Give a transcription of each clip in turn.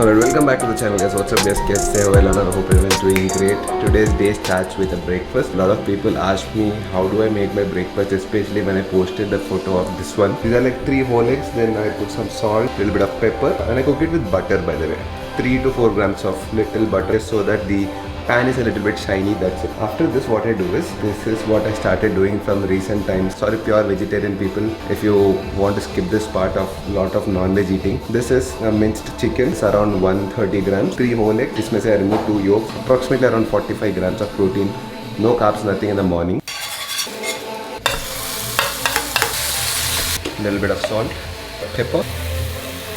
Alright, welcome back to the channel guys. What's up guys? Kaise ho? I hope everyone's doing great. Today's day starts with a breakfast. A lot of people ask me how do I make my breakfast, especially when I posted the photo of this one. These are like 3 whole eggs, then I put some salt, little bit of pepper, and I cook it with butter by the way. 3 to 4 grams of little butter so that the pan is a little bit shiny, that's it. After this what I do is, this is what I started doing from recent times. Sorry pure vegetarian people if you want to skip this part of lot of non-veg eating. This is minced chicken, it's around 130 grams, 3 whole eggs, this means I remove 2 yolks, approximately around 45 grams of protein, no carbs, nothing in the morning. Little bit of salt, pepper,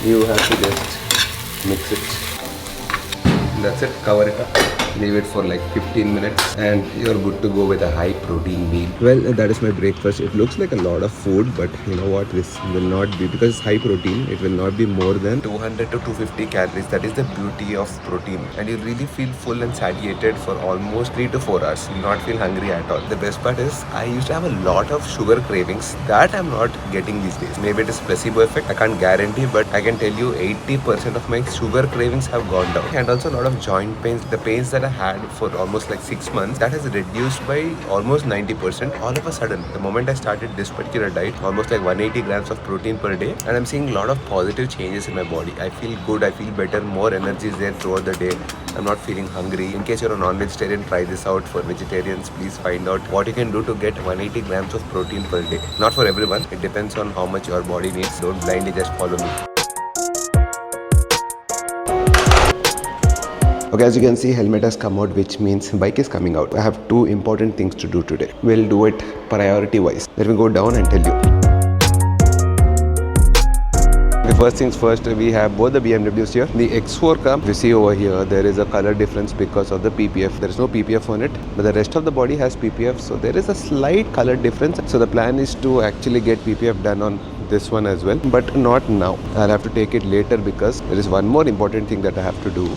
you have to just mix it. That's it, cover it up. Leave it for like 15 minutes and you're good to go with a high protein meal. Well, that is my breakfast. It looks like a lot of food, but you know what, this will not be, because it's high protein, it will not be more than 200 to 250 calories. That is the beauty of protein, and you really feel full and satiated for almost 3 to 4 hours. You will not feel hungry at all. The best part is I used to have a lot of sugar cravings that I'm not getting these days. Maybe it is placebo effect, I can't guarantee, but I can tell you 80% of my sugar cravings have gone down. And also a lot of joint pains, the pains that I had for almost like 6 months, that has reduced by almost 90%. All of a sudden, the moment I started this particular diet, almost like 180 grams of protein per day, and I'm seeing a lot of positive changes in my body. I feel good, I feel better, more energy is there throughout the day. I'm not feeling hungry. In case you're a non-vegetarian, try this out. For vegetarians, please find out what you can do to get 180 grams of protein per day. Not for everyone, it depends on how much your body needs. Don't blindly just follow me. Okay, as you can see, helmet has come out, which means bike is coming out. I have 2 important things to do today. We'll do it priority wise. Let me go down and tell you. Okay, first things first, we have both the BMWs here. The X4 car, you see over here, there is a color difference because of the PPF. There is no PPF on it, but the rest of the body has PPF. So there is a slight color difference. So the plan is to actually get PPF done on this one as well, but not now. I'll have to take it later because there is one more important thing that I have to do.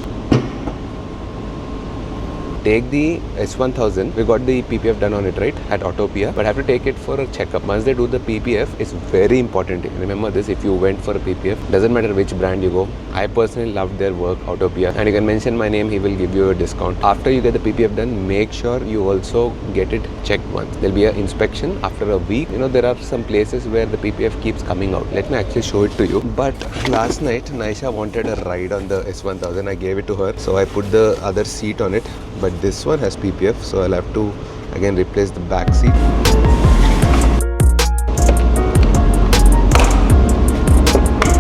Take the S1000, we got the PPF done on it, right, at Autopia, but I have to take it for a checkup. Once they do the PPF, it's very important. Remember this, if you went for a PPF, doesn't matter which brand you go. I personally loved their work, Autopia, and you can mention my name, he will give you a discount. After you get the PPF done, make sure you also get it checked once. There'll be an inspection after a week. You know, there are some places where the PPF keeps coming out. Let me actually show it to you. But last night, Naisha wanted a ride on the S1000. I gave it to her, so I put the other seat on it. But this one has PPF, so I'll have to again replace the back seat.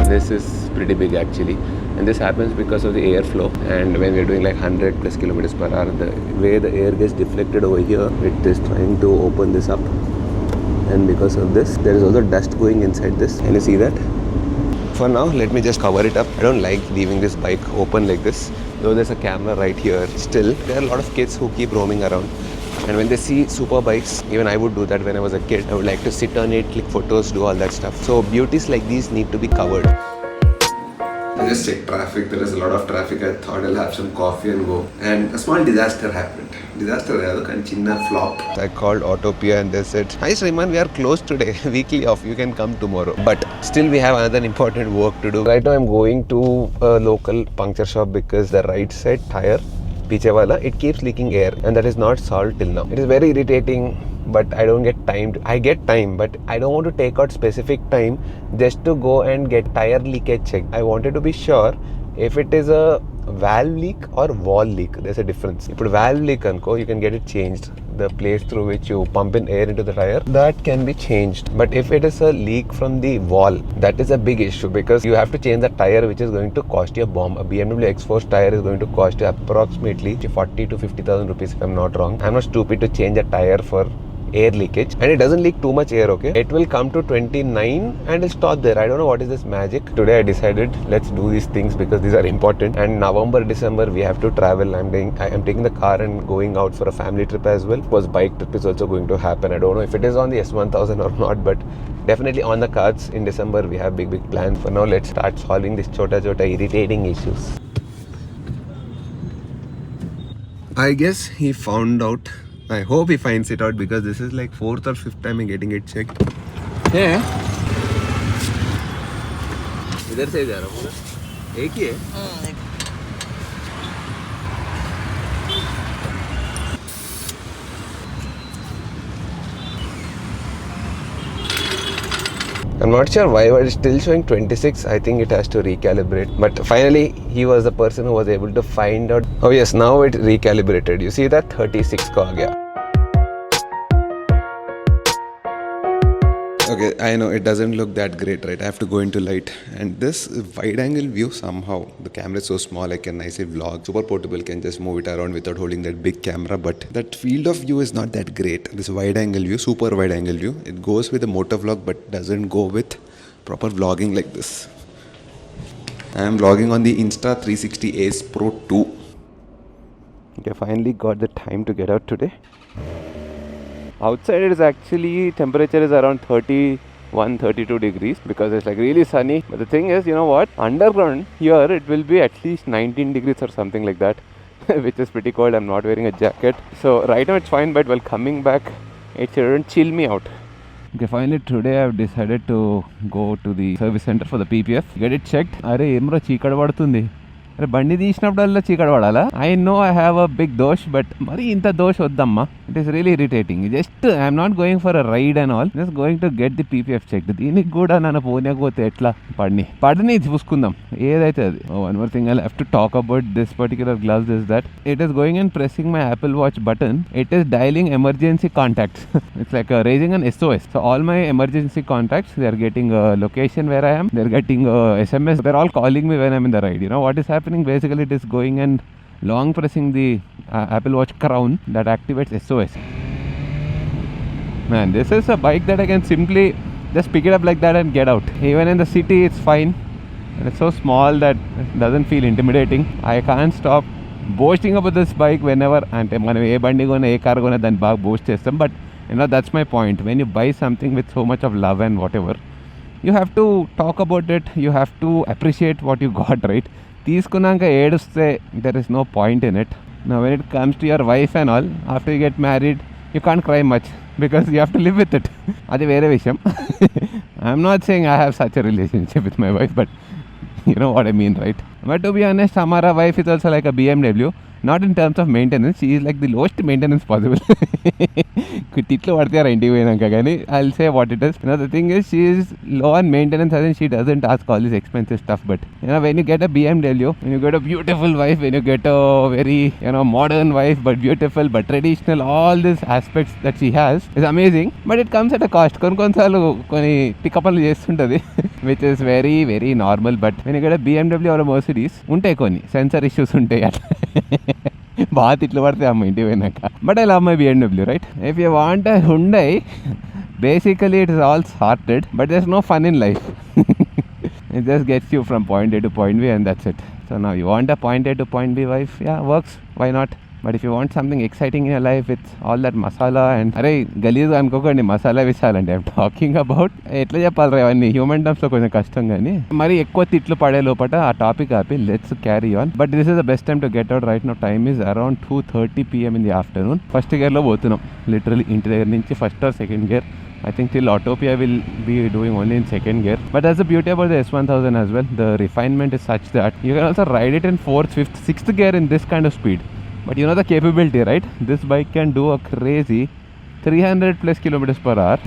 This is pretty big actually, and this happens because of the airflow, and when we're doing like 100 plus kilometers per hour, the way the air gets deflected over here, it is trying to open this up, and because of this there is also dust going inside this. Can you see that? For now, let me just cover it up. I don't like leaving this bike open like this. Though there's a camera right here, still there are a lot of kids who keep roaming around, and when they see super bikes, even I would do that when I was a kid. I would like to sit on it, click photos, do all that stuff. So beauties like these need to be covered. I just checked traffic. There is a lot of traffic. I thought I'll have some coffee and go. And a small disaster happened. Chinna flop. I called Autopia and they said, "Hi Sriman, we are closed today. Weekly off. You can come tomorrow." But still we have another important work to do. Right now I'm going to a local puncture shop because the right side tire, piche wala, it keeps leaking air, and that is not solved till now. It is very irritating, but I don't get time. I get time, but I don't want to take out specific time just to go and get tire leakage checked. I wanted to be sure if it is a valve leak or wall leak. There's a difference. If you put valve leak anko, you can get it changed. The place through which you pump in air into the tire, that can be changed. But if it is a leak from the wall, that is a big issue, because you have to change the tire, which is going to cost you a bomb. A BMW X4 tire is going to cost you approximately 40 to 50,000 rupees if I'm not wrong. I'm not stupid to change a tire for air leakage, and it doesn't leak too much air. Okay, it will come to 29 and it'll stop there. I don't know what is this magic. Today I decided let's do these things because these are important, and November, December we have to travel. I'm taking the car and going out for a family trip as well. Of course, bike trip is also going to happen. I don't know if it is on the S1000 or not, but definitely on the cards. In December we have big plans. For now, let's start solving these chota irritating issues. I guess he found out. I hope he finds it out, because this is like 4th or 5th time I'm getting it checked. Yeah. इधर से जा रहा हूँ, एक ही है. I'm not sure why, but it's still showing 26. I think it has to recalibrate. But finally, he was the person who was able to find out. Oh yes, now it recalibrated. You see that 36 ka aa gaya. Okay, I know it doesn't look that great, right? I have to go into light. And this wide angle view, somehow, the camera is so small, I can nicely vlog. Super portable, can just move it around without holding that big camera. But that field of view is not that great. This wide angle view, super wide angle view, it goes with the motor vlog, but doesn't go with proper vlogging like this. I am vlogging on the Insta360 Ace Pro 2. Okay, finally got the time to get out today. Outside it is actually, temperature is around 31-32 degrees because it's like really sunny. But the thing is, you know what, underground here it will be at least 19 degrees or something like that, which is pretty cold. I'm not wearing a jacket, so right now it's fine, but while coming back it shouldn't chill me out. Okay, finally today I've decided to go to the service center for the PPF, get it checked. Are emro చీకటి పడుతుంది. అరే బండి తీసినప్పుడల్లా చీకటి పడాలా? I know I have a big dosh, but మరి ఇంత దోష్ వద్దమ్మా. It is really irritating. Just I'm not going for a ride and all, just going to get the PPF checked. దీనికి కూడా నన్ను పోనీకపోతే ఎట్లా? పడిని చూసుకుందాం ఏదైతే అది. One more thing I'll have to talk about this particular gloves is that it is going and pressing my Apple Watch button. It is dialing emergency contacts. It's like raising an SOS. So all my emergency contacts, they are getting a location where I am. They're getting a SMS. They're all calling me when I'm in the ride. You know what is happening? Basically it is going and long pressing the Apple Watch crown that activates SOS. Man, this is a bike that I can simply just pick it up like that and get out. Even in the city it's fine, and it's so small that it doesn't feel intimidating. I can't stop boasting about this bike whenever అంటే మనం ఏ బండి కొన్నా ఏ car కొన్నా దాన్ని బాగా boast చేస్తాం. But you know, that's my point. When you buy something with so much of love and whatever, you have to talk about it, you have to appreciate what you got, right? తీసుకున్నాక ఏడుస్తే there is no point in it. Now when it comes to your wife and all, after you get married you can't cry much because you have to live with it. అది వేరే విషయం. I'm not saying I have such a relationship with my wife, but you know what I mean, right? But to be honest, Amara wife is also like a BMW. Not in terms of maintenance, she is like the lowest maintenance possible. తిట్లు పడతారు ఇంటికి పోయినాక కానీ I'll say what it is. You know, the thing is, she is low on maintenance as in she doesn't ask all this expensive stuff. But you know, when you get a BMW, when you get a beautiful wife, when you get a very, you know, modern wife but beautiful but traditional, all these aspects that she has is amazing. But it comes at a cost. కొన్నిసార్లు కొన్ని పికప్లు చేస్తుంటుంది, which is very very normal. But when you get a BMW or a Mercedes, ఉంటాయి కొన్ని sensor issues ఉంటాయి అట్లా. బాగా తిట్లు పడతాయి అమ్మ ఇంటికి పోయినాక. But I love my BMW, right? If you want a Hyundai, basically it is all sorted, but there's no fun in life. It just gets you from point A to point B and that's it. So now you want a point A to point B wife, yeah, works, why not? But if you want something exciting in your life with all that masala and అరే గలీజ్ అనుకోకండి, masala విసాలండి I'm talking about. ఎట్లా చెప్పాలి అవన్నీ human టర్మ్స్లో కొంచెం కష్టం కానీ మరి ఎక్కువ తిట్లు పడే లోపల ఆ టాపిక్ ఆపి let's carry on. But this is the best time to get out. Right now time is around 2:30 PM in the afternoon. First గేర్లో పోతున్నాం లిటరలీ ఇంటి దగ్గర నుంచి. First or second gear, I think till Autopia will be doing only in second gear. But that's the beauty about the S1000 as well. The refinement is such that you can also ride it in 4th, 5th, 6th gear in this kind of speed. But you know the capability, right? This bike can do a crazy 300 plus kilometers per hour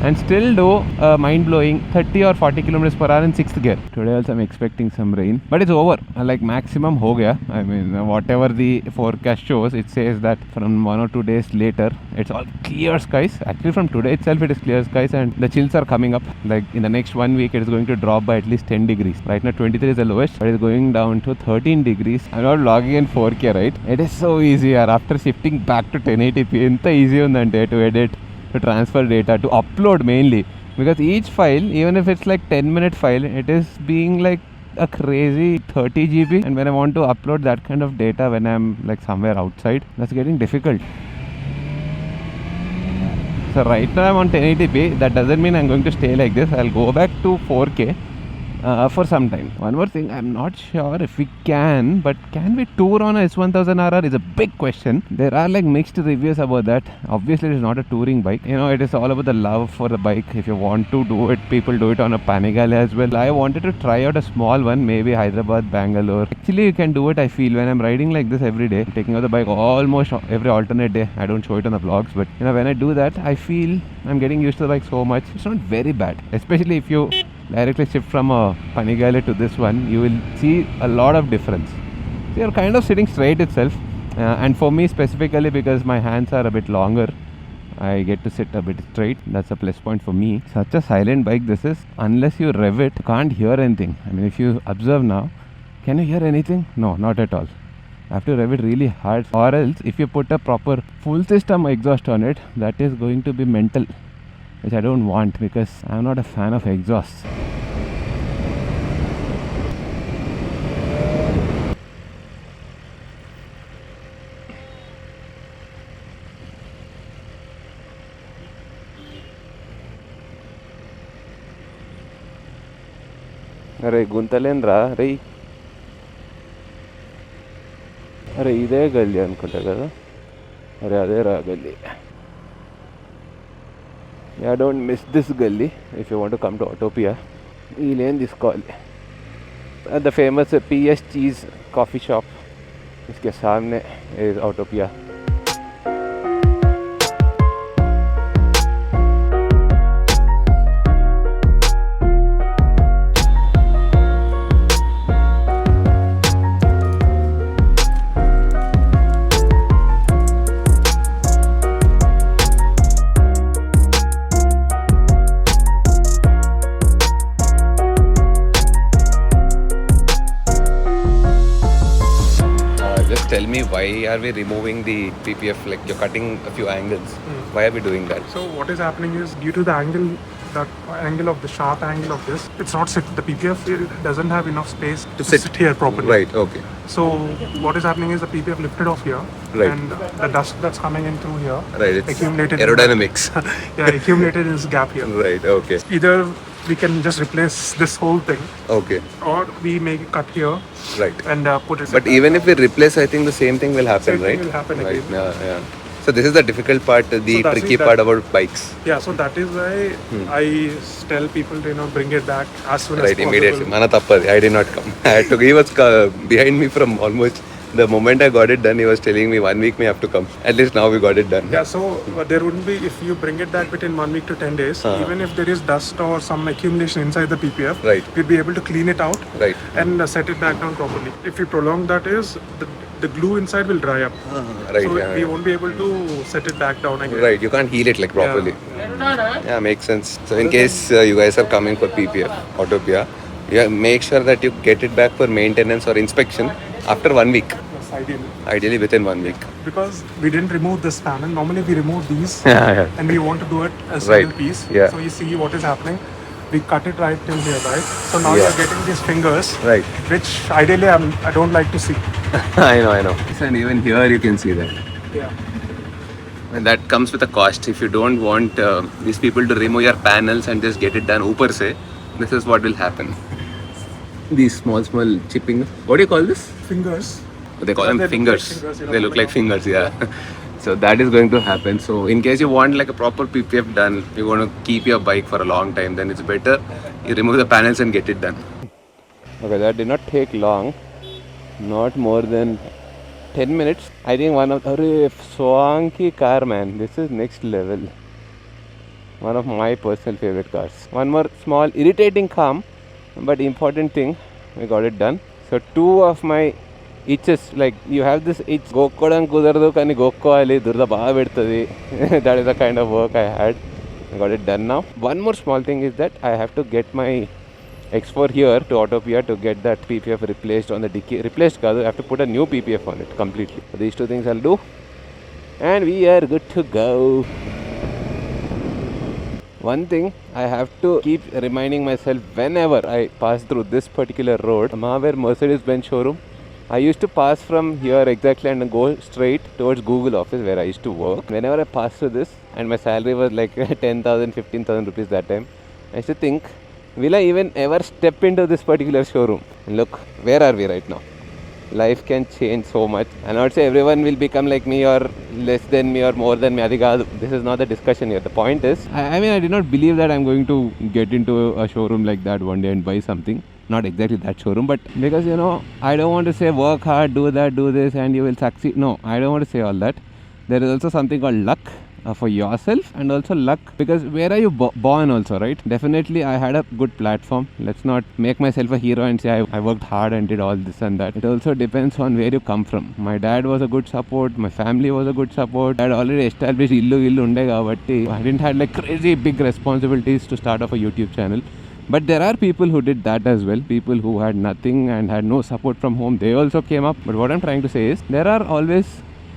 and still do a mind-blowing 30 or 40 kilometers per hour in 6th gear. Today also I'm expecting some rain, but it's over. Like maximum ho gaya. I mean, whatever the forecast shows, it says that from 1 or 2 days later it's all clear skies. Actually from today itself it is clear skies and the chills are coming up. Like in the next 1 week it is going to drop by at least 10 degrees. Right now 23 is the lowest, but it's going down to 13 degrees. I'm not vlogging in 4K, right? It is so easy. After shifting back to 1080p, enta easy undante to edit, to transfer data, to upload mainly, because each file, even if it's like 10-minute file, it is being like a crazy 30 GB, and when I want to upload that kind of data when I'm like somewhere outside, that's getting difficult. So right now I'm on 1080p. That doesn't mean I'm going to stay like this. I'll go back to 4K for some time. One more thing, I'm not sure if we can, but can we tour on a S1000RR is a big question. There are like mixed reviews about that. Obviously, it is not a touring bike. You know, it is all about the love for the bike. If you want to do it, people do it on a Panigale as well. I wanted to try out a small one, maybe Hyderabad, Bangalore. Actually, you can do it, I feel, when I'm riding like this every day, taking out the bike almost every alternate day. I don't show it on the vlogs, but you know, when I do that, I feel I'm getting used to the bike so much. It's not very bad, especially if you directly shift from a Panigale to this one, you will see a lot of difference. So you're kind of sitting straight itself, and for me specifically, because my hands are a bit longer, I get to sit a bit straight. That's a plus point for me. Such a silent bike this is. Unless you rev it, you can't hear anything. I mean, if you observe now, can you hear anything? No, not at all. I have to rev it really hard, or else if you put a proper full system exhaust on it, that is going to be mental, which I don't want because I'm not a fan of exhaust. अरे गुंतलेन रा रे अरे इदे गल्ली अनुకుంటా కదా अरे అదే రా గల్లీ Yeah, don't miss this gully if you want to come to Autopia. Ee lane తీసుకోవాలి. At the famous PS Cheese coffee shop, इसके सामने is Autopia. Tell me, why are we removing the PPF? Like, you're cutting a few angles. Why are we doing that? So what is happening is, due to the angle, that angle of the sharp angle of this, it's not sit. The PPF it doesn't have enough space to sit here properly. Right. Okay. So what is happening is the PPF lifted off here, right, and the dust that's coming in through here, right, it's accumulated. Aerodynamics. Yeah, accumulated in this gap here. Right. Okay. Either we can just replace this whole thing. Okay. Or we make it cut here. Right. And put it. But even if we replace, I think the same thing will happen, same right? Thing will happen right. again. Yeah. So this is the difficult part, the tricky part about bikes. Yeah. So that is why I tell people to bring it back as soon as possible. Right. Immediately. Mana tappadi. I did not come. I had to. He was behind me from almost. The moment I got it done, he was telling me 1 week may have to come. At least now we got it done. Yeah, so there wouldn't be, if you bring it back within 1 week to 10 days, even if there is dust or some accumulation inside the PPF, right, we'd be able to clean it out, right, and set it back down properly. If you prolong that is, the glue inside will dry up. Right, so we yeah. won't be able to set it back down again. Right, you can't heal it like properly. Yeah, makes sense. So in case you guys are coming for PPF, Autopia, yeah, make sure that you get it back for maintenance or inspection after 1 week. Ideally within 1 week. Because we didn't remove this panel. Normally we remove these and we want to do it as a right, single piece. Yeah. So you see what is happening. We cut it right till here, right? So now you're getting these fingers, right, which ideally I don't like to see. I know. And even here you can see that. Yeah. And that comes with a cost. If you don't want these people to remove your panels and just get it done upar se, this is what will happen. These small chipping. What do you call this? Fingers. They call them fingers. Like they look like fingers, yeah. So that is going to happen. So in case you want like a proper PPF done, you want to keep your bike for a long time, then it's better you remove the panels and get it done. Okay, that did not take long. Not more than 10 minutes. I think one of swanky car, man. This is next level. One of my personal favorite cars. One more small irritating calm, but important thing, we got it done. So two of my itches, like you have this itch, gokkodam kudaradu kani gokkovali durda baa pedtadi. That is the kind of work I had. I got it done now. One more small thing is that I have to get my X4 here to Autopia to get that PPF replaced on the dicky. Replaced kaadu, I have to put a new PPF on it completely. So these two things I'll do, and we are good to go. One thing I have to keep reminding myself whenever I pass through this particular road, Mahavir Mercedes-Benz showroom. I used to pass from here exactly and go straight towards Google office where I used to work. Whenever I pass through this, and my salary was like 10,000, 15,000 rupees that time, I used to think, will I even ever step into this particular showroom? And look, where are we right now? Life can change so much. And I would say everyone will become like me or less than me or more than me. This is not the discussion here. The point is, I mean, I did not believe that I'm going to get into a showroom like that one day and buy something. Not exactly that showroom, but because, you know, I don't want to say work hard, do that, do this, and you will succeed. No, I don't want to say all that. There is also something called luck. For yourself, and also luck, because where are you born also, right? Definitely I had a good platform. Let's not make myself a hero and say I worked hard and did all this and that. It also depends on where you come from. My dad was a good support, my family was a good support. I had already established illu unde kabatti I didn't have like crazy big responsibilities to start off a YouTube channel. But there are people who did that as well. People who had nothing and had no support from home, they also came up. But what I'm trying to say is, there are always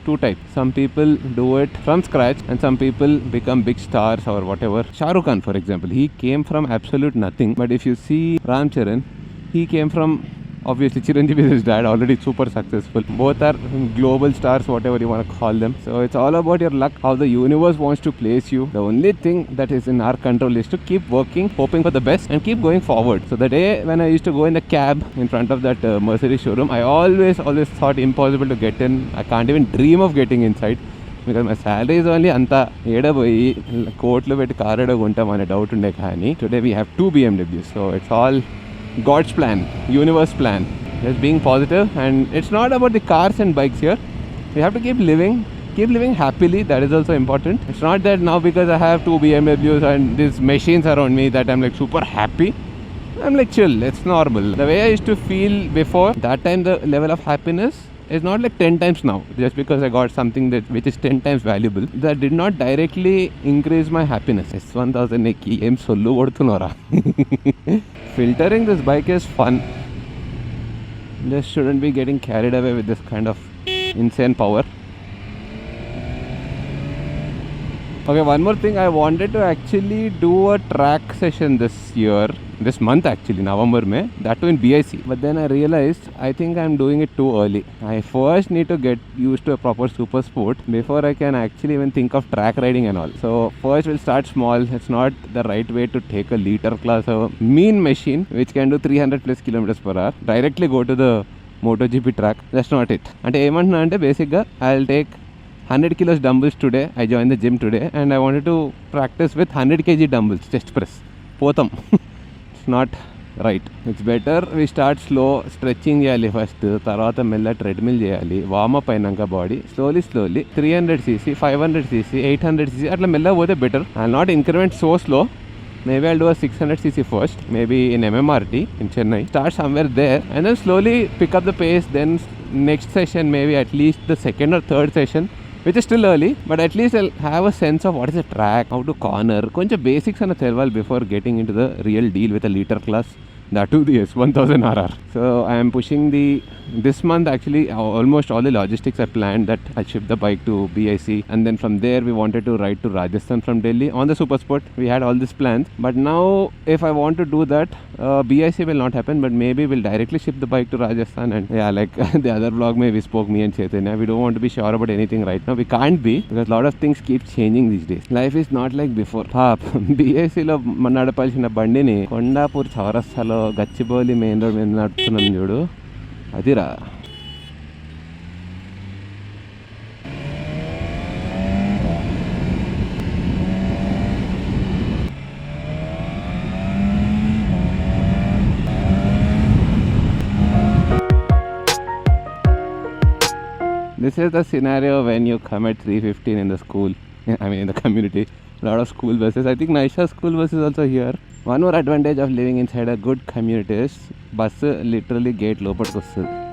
two types. Some people do it from scratch and some people become big stars or whatever. Shah Rukh Khan, for example, he came from absolute nothing. But if you see Ram Charan, he came from, obviously Chiranjeevi is his dad, already super successful. Both are global stars, whatever you want to call them. So it's all about your luck, how the universe wants to place you. The only thing that is in our control is to keep working, hoping for the best and keep going forward. So the day when I used to go in the cab in front of that Mercedes showroom, I always thought impossible to get in. I can't even dream of getting inside, because my salary is only anta eda boyi kotlu petti car eda gontam ane doubt unde kaani today we have 2 BMWs. So it's all God's plan, universe plan. Just being positive, and it's not about the cars and bikes here. You have to keep living happily. That is also important. It's not that now because I have 2 BMWs and these machines around me that I'm like super happy. I'm like chill, it's normal. The way I used to feel before, that time the level of happiness is not like 10 times now. Just because I got something which is 10 times valuable, that did not directly increase my happiness. S1000 ki em sollu koduthunnara. Filtering this bike is fun. Just shouldn't be getting carried away with this kind of insane power. Okay, one more thing. I wanted to actually do a track session this month actually, November May, that too in BIC. But then I realized I think I'm doing it too early. I first need to get used to a proper super sport before I can actually even think of track riding and all. So first we'll start small. It's not the right way to take a liter class, a mean machine which can do 300 plus kilometers per hour, directly go to the MotoGP track. That's not it. And basically I'll take 100 kilos dumbbells today. I joined the gym today and I wanted to practice with 100 kg dumbbells, chest press. Potham. It's not right. It's better we start slow, stretching cheyali first, tarvata mella treadmill cheyali, warm up ainanka body, slowly 300cc, 500cc, 800cc atla mella pothe better. I'll not increment so slow. Maybe I'll do a 600cc first, maybe in MMRT in Chennai. Start somewhere there and then slowly pick up the pace. Then next session, maybe at least the second or third session, which is still early, but at least I'll have a sense of what is a track, how to corner, koncha basics ana telval before getting into the real deal with a liter class, that too the S1000RR. So I am pushing this month actually almost all the logistics are planned, that I'll ship the bike to BIC, and then from there we wanted to ride to Rajasthan from Delhi on the Super Sport. We had all these plans, but now if I want to do that, BIC will not happen, but maybe we'll directly ship the bike to Rajasthan. And yeah, like the other vlog we spoke, me and Chaitanya, we don't want to be sure about anything right now. We can't be, because a lot of things keep changing these days. Life is not like before. BIC lo nadapalsina bandini Kondapur Chaurastalo Gachibowli main road మీద నడుపుతున్నాం చూడు, అదిరా. This is the scenario when you come at 3:15 in the school, I mean in the community. A lot of school buses. I think Naisha school bus is also here. One more advantage of living inside a good community is bus literally gate lopatku vastadi.